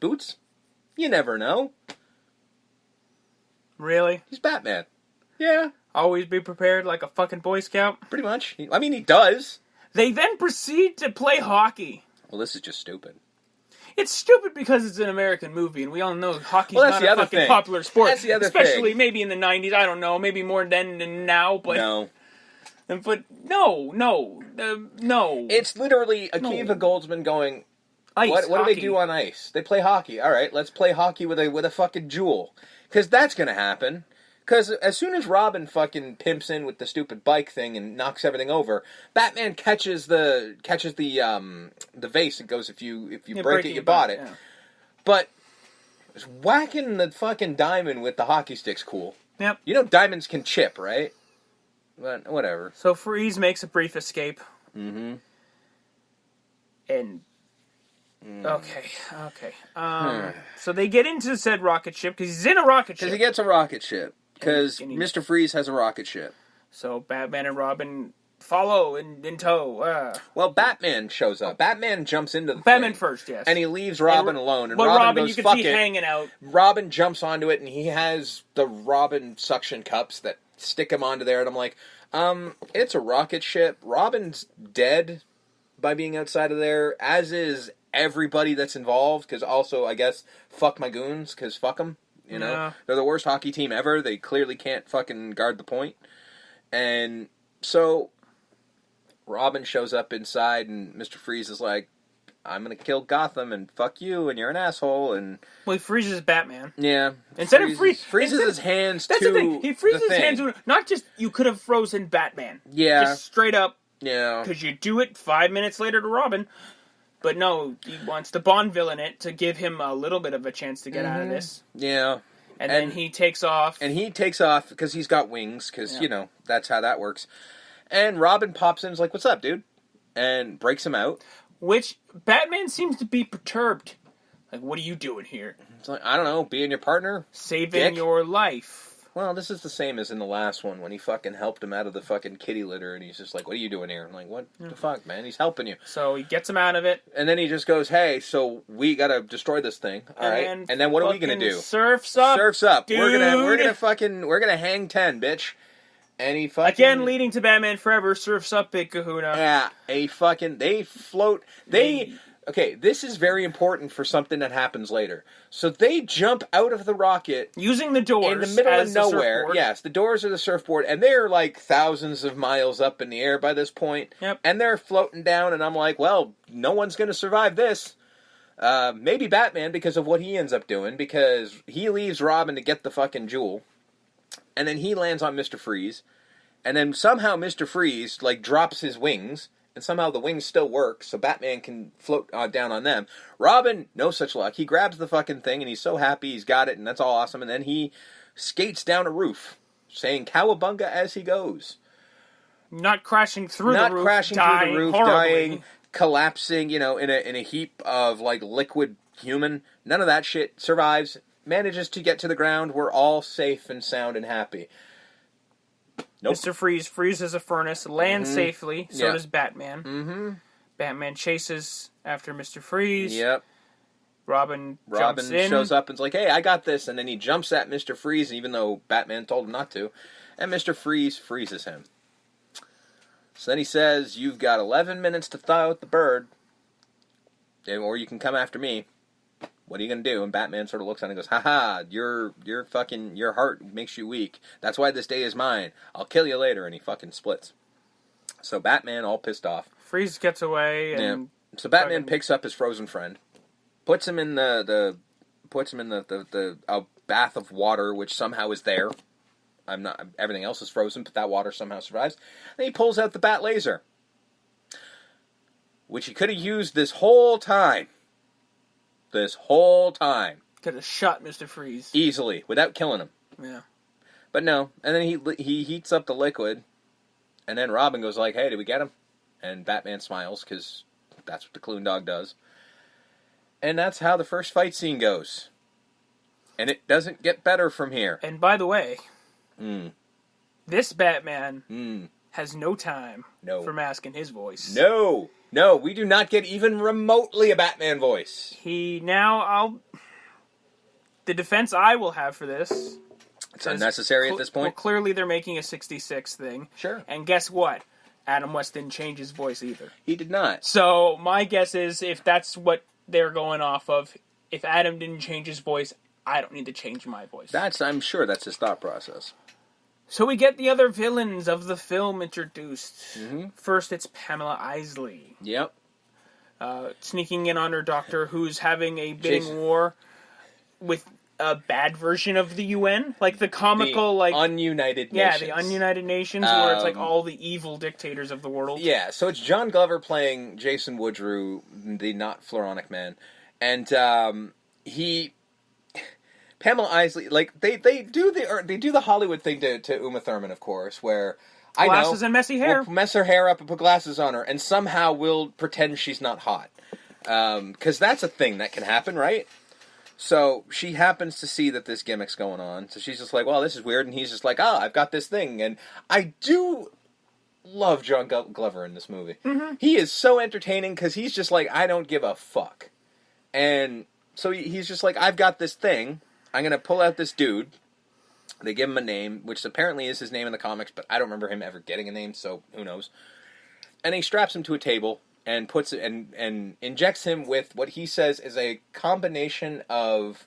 boots. You never know. Really? He's Batman. Yeah. Always be prepared like a fucking Boy Scout? Pretty much. I mean, he does. They then proceed to play hockey. Well, this is just stupid. It's stupid because it's an American movie, and we all know hockey's not a fucking thing. popular sport. That's the other Especially thing. maybe in the 90s, I don't know, maybe more then than now, but... No. But no. It's literally Akiva Goldsman going, Ice, what do hockey. they do on ice? They play hockey. All right, let's play hockey with a fucking jewel. Because that's going to happen. Because as soon as Robin fucking pimps in with the stupid bike thing and knocks everything over, Batman catches the vase and goes, if you break it, you bought it. Yeah. But whacking the fucking diamond with the hockey stick's cool. Yep. You know diamonds can chip, right? But whatever. So Freeze makes a brief escape. Mm-hmm. And... Okay. So they get into said rocket ship, because he's in a rocket ship. Because he gets a rocket ship. Because Mr. Freeze has a rocket ship. So Batman and Robin follow in tow. Well, Batman shows up. Batman jumps into the Batman thing, first, yes. and he leaves Robin alone. And but Robin you goes, can see fuck it. hanging out. Robin jumps onto it, and he has the Robin suction cups that stick him onto there. And I'm like, it's a rocket ship. Robin's dead by being outside of there, as is everybody that's involved. Because also, I guess, fuck my goons, because fuck them. You know, yeah. They're the worst hockey team ever. They clearly can't fucking guard the point. And so Robin shows up inside, and Mr. Freeze is like, I'm going to kill Gotham, and fuck you, and you're an asshole. And well, he freezes Batman. Yeah. Freezes his hands that's to the thing. He freezes his thing. hands. Not just, you could have frozen Batman. Yeah. Just straight up. Yeah. Because you do it 5 minutes later to Robin. But no, he wants to Bond villain it to give him a little bit of a chance to get out of this. Yeah. And then he takes off. And he takes off because he's got wings, because, you know, that's how that works. And Robin pops in and is like, what's up, dude? And breaks him out. Which, Batman seems to be perturbed. Like, what are you doing here? It's like, I don't know, being your partner? Saving your life. Well, this is the same as in the last one, when he fucking helped him out of the fucking kitty litter, and he's just like, what are you doing here? I'm like, what the fuck, man? He's helping you. So he gets him out of it. And then he just goes, hey, so we gotta destroy this thing, alright? And then what are we gonna do? Surfs up. Surfs up. Dude. We're gonna hang 10, bitch. And he fucking... Again, leading to Batman Forever, surfs up Big Kahuna. Yeah, they float, okay, this is very important for something that happens later. So they jump out of the rocket... using the doors in the middle as of nowhere. The yes, the doors are the surfboard, and they're like thousands of miles up in the air by this point. Yep. And they're floating down, and I'm like, well, no one's going to survive this. Maybe Batman, because of what he ends up doing, because he leaves Robin to get the fucking jewel, and then he lands on Mr. Freeze, and then somehow Mr. Freeze, like, drops his wings, and somehow the wings still work, so Batman can float down on them. Robin, no such luck. He grabs the fucking thing, and he's so happy he's got it, and that's all awesome. And then he skates down a roof, saying cowabunga as he goes. Not crashing through the roof, dying, collapsing, you know, in a heap of, like, liquid human. None of that shit survives. Manages to get to the ground. We're all safe and sound and happy. Nope. Mr. Freeze freezes a furnace, lands safely, so does Batman. Mm-hmm. Batman chases after Mr. Freeze. Yep. Robin jumps in. Shows up and's like, hey, I got this, and then he jumps at Mr. Freeze, even though Batman told him not to, and Mr. Freeze freezes him. So then he says, you've got 11 minutes to thaw out the bird, or you can come after me. What are you going to do? And Batman sort of looks at him and goes, haha, your heart makes you weak. That's why this day is mine. I'll kill you later. And he fucking splits. So Batman, all pissed off. Freeze gets away. And so Batman picks up his frozen friend, puts him in the bath of water, which somehow is there. Everything else is frozen, but that water somehow survives. Then he pulls out the bat laser, which he could have used this whole time. Could have shot Mr. Freeze. Easily, without killing him. Yeah. But no, and then he heats up the liquid, and then Robin goes like, hey, did we get him? And Batman smiles, because that's what the Clune Dog does. And that's how the first fight scene goes. And it doesn't get better from here. And by the way, this Batman has no time for masking his voice. No! No, we do not get even remotely a Batman voice. The defense I will have for this... It's unnecessary at this point. Well, clearly they're making a 66 thing. Sure. And guess what? Adam West didn't change his voice either. He did not. So my guess is if that's what they're going off of, if Adam didn't change his voice, I don't need to change my voice. I'm sure that's his thought process. So we get the other villains of the film introduced. Mm-hmm. First, it's Pamela Isley. Yep. Sneaking in on her doctor, who's having a bidding war with a bad version of the UN, like the comical, the Ununited Nations. Yeah, the Ununited Nations, where it's like all the evil dictators of the world. Yeah, so it's John Glover playing Jason Woodrue, the not Floronic Man, and Pamela Isley, like they do the Hollywood thing to Uma Thurman, of course, where glasses and messy hair. We'll mess her hair up and put glasses on her, and somehow we'll pretend she's not hot, because that's a thing that can happen, right? So she happens to see that this gimmick's going on. So she's just like, well, this is weird. And he's just like, I've got this thing. And I do love John Glover in this movie. Mm-hmm. He is so entertaining because he's just like, I don't give a fuck. And so he's just like, I've got this thing. I'm going to pull out this dude. They give him a name, which apparently is his name in the comics, but I don't remember him ever getting a name, so who knows. And he straps him to a table and puts it and injects him with what he says is a combination of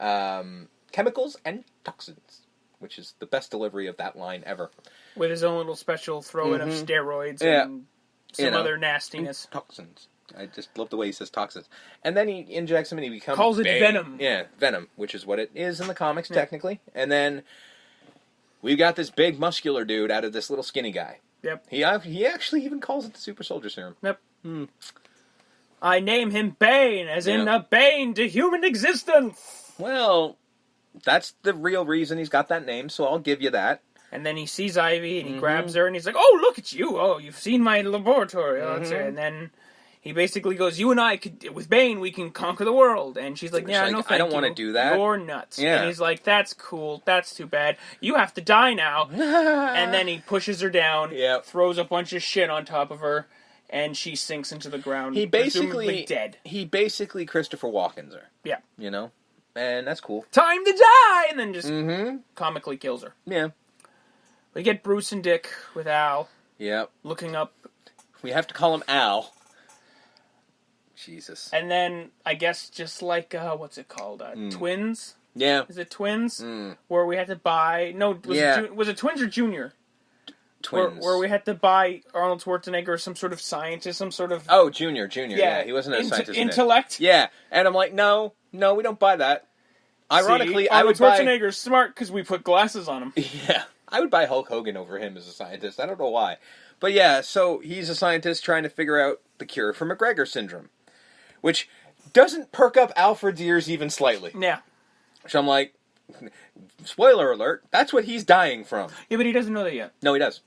chemicals and toxins, which is the best delivery of that line ever. With his own little special throw-in of steroids and some other nastiness. Toxins. I just love the way he says toxins. And then he injects him and he becomes... Calls it venom. Yeah, venom, which is what it is in the comics, technically. And then we've got this big muscular dude out of this little skinny guy. Yep. He actually even calls it the Super Soldier Serum. Yep. I name him Bane, as in a bane to human existence. Well, that's the real reason he's got that name, so I'll give you that. And then he sees Ivy, and he grabs her, and he's like, oh, look at you. Oh, you've seen my laboratory. And then he basically goes, you and I, with Bane, we can conquer the world. And she's like, yeah, no thank you. I don't want to do that. You're nuts. Yeah. And he's like, that's cool. That's too bad. You have to die now. And then he pushes her down, throws a bunch of shit on top of her, and she sinks into the ground, presumably dead. He basically Christopher Walken's her. Yeah. You know? And that's cool. Time to die! And then just comically kills her. Yeah. We get Bruce and Dick with Al. Yep. Looking up. We have to call him Al. Jesus. And then, I guess, just like, what's it called? Twins? Yeah. Is it Twins? Where we had to buy... No, was it Twins or Junior? Twins. Where we had to buy Arnold Schwarzenegger some sort of scientist, some sort of... Oh, Junior. Yeah, he wasn't a scientist. Intellect? Yeah, and I'm like, no, we don't buy that. Ironically, I would buy... Arnold Schwarzenegger's smart because we put glasses on him. Yeah, I would buy Hulk Hogan over him as a scientist. I don't know why. But yeah, so he's a scientist trying to figure out the cure for McGregor syndrome, which doesn't perk up Alfred's ears even slightly. Yeah. So I'm like, spoiler alert, that's what he's dying from. Yeah, but he doesn't know that yet. No, he does.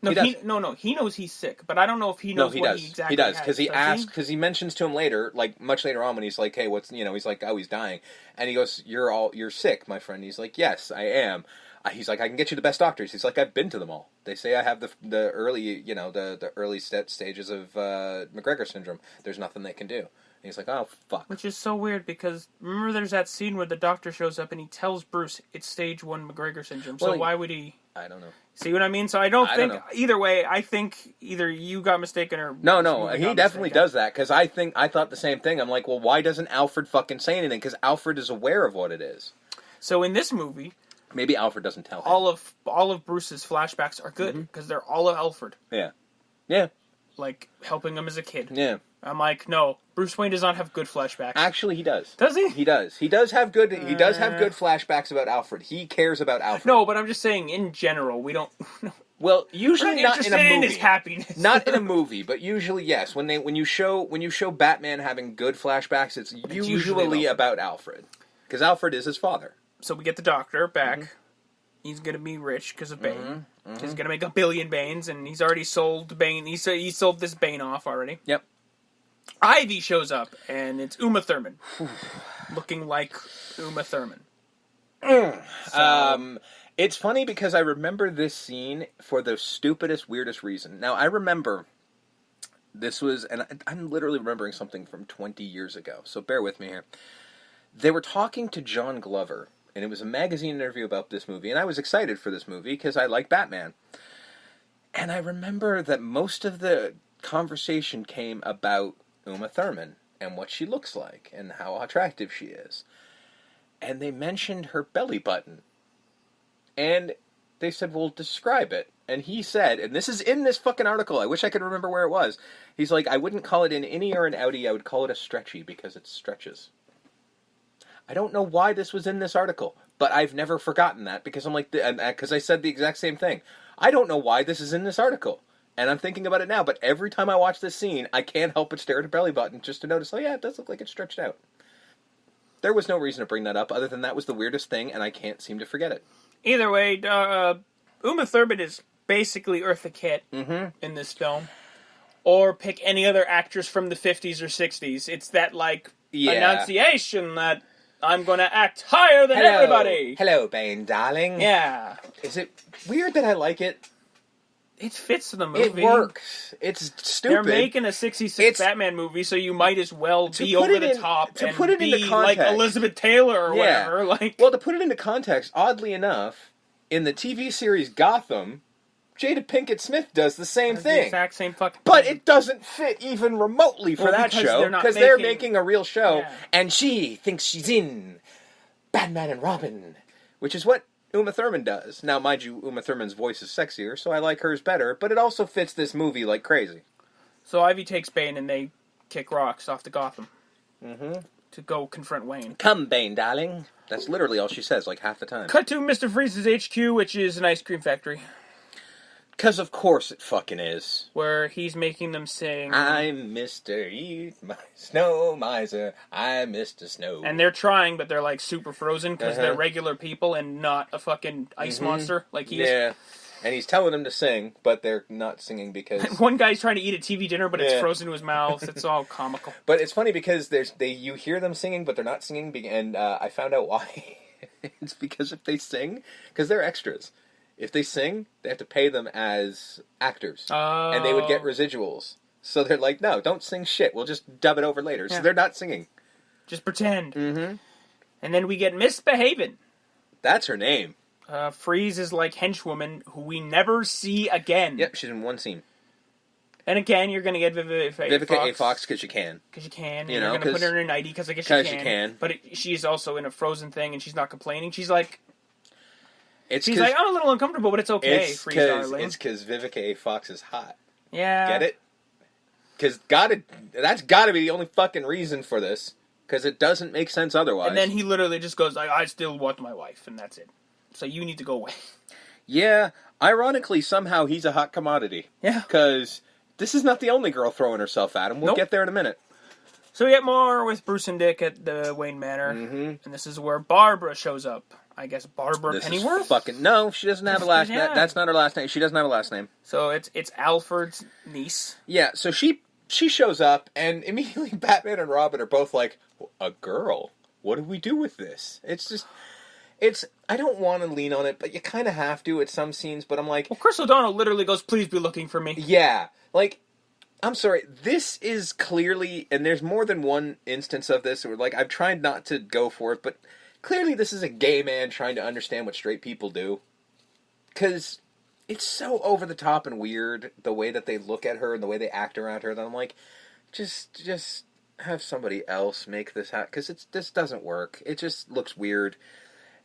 No, he knows he's sick, but I don't know if he knows what he exactly has. He does, because he mentions to him later, like, much later on when he's like, hey, he's like, oh, he's dying. And he goes, you're sick, my friend. He's like, yes, I am. He's like, I can get you the best doctors. He's like, I've been to them all. They say I have the early, the early stages of McGregor syndrome. There's nothing they can do. And he's like, oh, fuck. Which is so weird, because remember there's that scene where the doctor shows up and he tells Bruce it's stage 1 McGregor syndrome. So why would he... I don't know. See what I mean? So I don't think... Either way, I think either you got mistaken or... No, he definitely does that, because I thought the same thing. I'm like, well, why doesn't Alfred fucking say anything? Because Alfred is aware of what it is. So in this movie... Maybe Alfred doesn't tell him. All of Bruce's flashbacks are good, because they're all of Alfred. Yeah. Yeah. Like, helping him as a kid. Yeah. I'm like, no, Bruce Wayne does not have good flashbacks. Actually, he does. Does he? He does. He does have good flashbacks about Alfred. He cares about Alfred. No, but I'm just saying, in general, we don't... Well, usually not in a movie. In his happiness. Not in a movie, but usually yes. When you show Batman having good flashbacks, it's usually about Alfred, because Alfred is his father. So we get the Doctor back. He's gonna be rich because of Bane. He's gonna make 1 billion Banes, and he's already sold Bane. He sold this Bane off already. Yep. Ivy shows up, and it's Uma Thurman, looking like Uma Thurman. It's funny because I remember this scene for the stupidest, weirdest reason. Now, I remember This was, and I'm literally remembering something from 20 years ago, so bear with me here. They were talking to John Glover, and it was a magazine interview about this movie, and I was excited for this movie because I like Batman. And I remember that most of the conversation came about Uma Thurman and what she looks like and how attractive she is. And they mentioned her belly button. And they said, well, describe it. And he said, and this is in this fucking article, I wish I could remember where it was. He's like, I wouldn't call it an innie or an outie, I would call it a stretchy because it stretches. I don't know why this was in this article, but I've never forgotten that because I'm like, because I said the exact same thing. I don't know why this is in this article. And I'm thinking about it now, but every time I watch this scene, I can't help but stare at her belly button just to notice, oh yeah, it does look like it's stretched out. There was no reason to bring that up other than that was the weirdest thing, and I can't seem to forget it. Either way, Uma Thurman is basically Eartha Kitt in this film. Or pick any other actress from the 50s or 60s. It's that, enunciation that I'm going to act higher than everybody. Hello, Bane, darling. Yeah. Is it weird that I like it? It fits the movie. It works. It's stupid. They're making a 66 Batman movie, so you might as well be over the top and put it be into context, like Elizabeth Taylor or whatever. Well, to put it into context, oddly enough, in the TV series Gotham, Jada Pinkett Smith does the same thing. The exact same fucking But it doesn't fit even remotely for that show, because they're making a real show, and she thinks she's in Batman and Robin, which is what Uma Thurman does. Now, mind you, Uma Thurman's voice is sexier, so I like hers better, but it also fits this movie like crazy. So Ivy takes Bane and they kick rocks off to Gotham. To go confront Wayne. Come, Bane, darling. That's literally all she says, like half the time. Cut to Mr. Freeze's HQ, which is an ice cream factory. Because of course it fucking is. Where he's making them sing... I'm Mr. Eat My Snow Miser, I'm Mr. Snow. And they're trying, but they're like super frozen because they're regular people and not a fucking ice monster like he is. Yeah, and he's telling them to sing, but they're not singing because... One guy's trying to eat a TV dinner, but it's frozen to his mouth. It's all comical. But it's funny because you hear them singing, but they're not singing, and I found out why. It's because if they sing, because they're extras. If they sing, they have to pay them as actors. Oh. And they would get residuals. So they're like, no, don't sing shit. We'll just dub it over later. Yeah. So they're not singing. Just pretend. And then we get Misbehavin'. That's her name. Freeze is like henchwoman who we never see again. Yep, she's in one scene. And again, you're going to get Vivica A. Fox because you can. Because you can. You're going to put her in a nightie because I guess you can. Because you can. But she's also in a frozen thing and she's not complaining. She's like... She's like, I'm a little uncomfortable, but it's okay, Freeze darling. It's because Vivica A. Fox is hot. Yeah. Get it? Because that's got to be the only fucking reason for this. Because it doesn't make sense otherwise. And then he literally just goes, I still want my wife, and that's it. So you need to go away. Yeah. Ironically, somehow he's a hot commodity. Yeah. Because this is not the only girl throwing herself at him. We'll get there in a minute. So we get more with Bruce and Dick at the Wayne Manor. And this is where Barbara shows up. I guess Barbara Pennyworth? No, she doesn't have a last name. That's not her last name. She doesn't have a last name. So it's Alfred's niece. Yeah, so she shows up, and immediately Batman and Robin are both like, a girl? What do we do with this? I don't want to lean on it, but you kind of have to at some scenes, but I'm like... Well, Chris O'Donnell literally goes, please be looking for me. Yeah, like... I'm sorry, this is clearly, and there's more than one instance of this, where like, I've tried not to go for it, but... Clearly this is a gay man trying to understand what straight people do. Because it's so over the top and weird, the way that they look at her and the way they act around her, that I'm like, just have somebody else make this happen. Because this doesn't work. It just looks weird.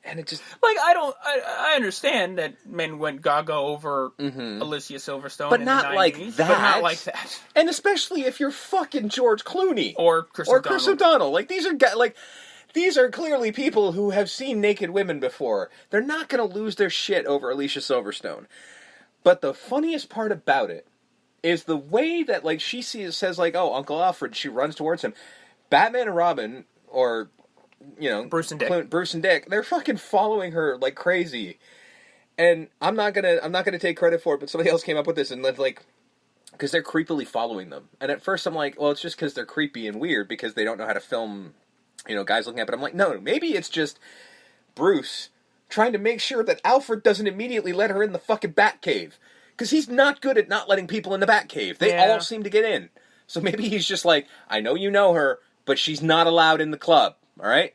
And it just... Like, I understand that men went gaga over Alicia Silverstone but not like that. But not like that. And especially if you're fucking George Clooney. Or Chris O'Donnell. Like, these are... These are clearly people who have seen naked women before. They're not going to lose their shit over Alicia Silverstone. But the funniest part about it is the way that, like, she says, like, oh, Uncle Alfred, she runs towards him. Batman and Robin, or, you know... Bruce and Dick, they're fucking following her like crazy. And I'm not gonna take credit for it, but somebody else came up with this and, like... Because they're creepily following them. And at first I'm like, well, it's just because they're creepy and weird because they don't know how to film... You know, guys looking at it, but I'm like, no, maybe it's just Bruce trying to make sure that Alfred doesn't immediately let her in the fucking Batcave. Because he's not good at not letting people in the Batcave. They all seem to get in. So maybe he's just like, I know you know her, but she's not allowed in the club, all right?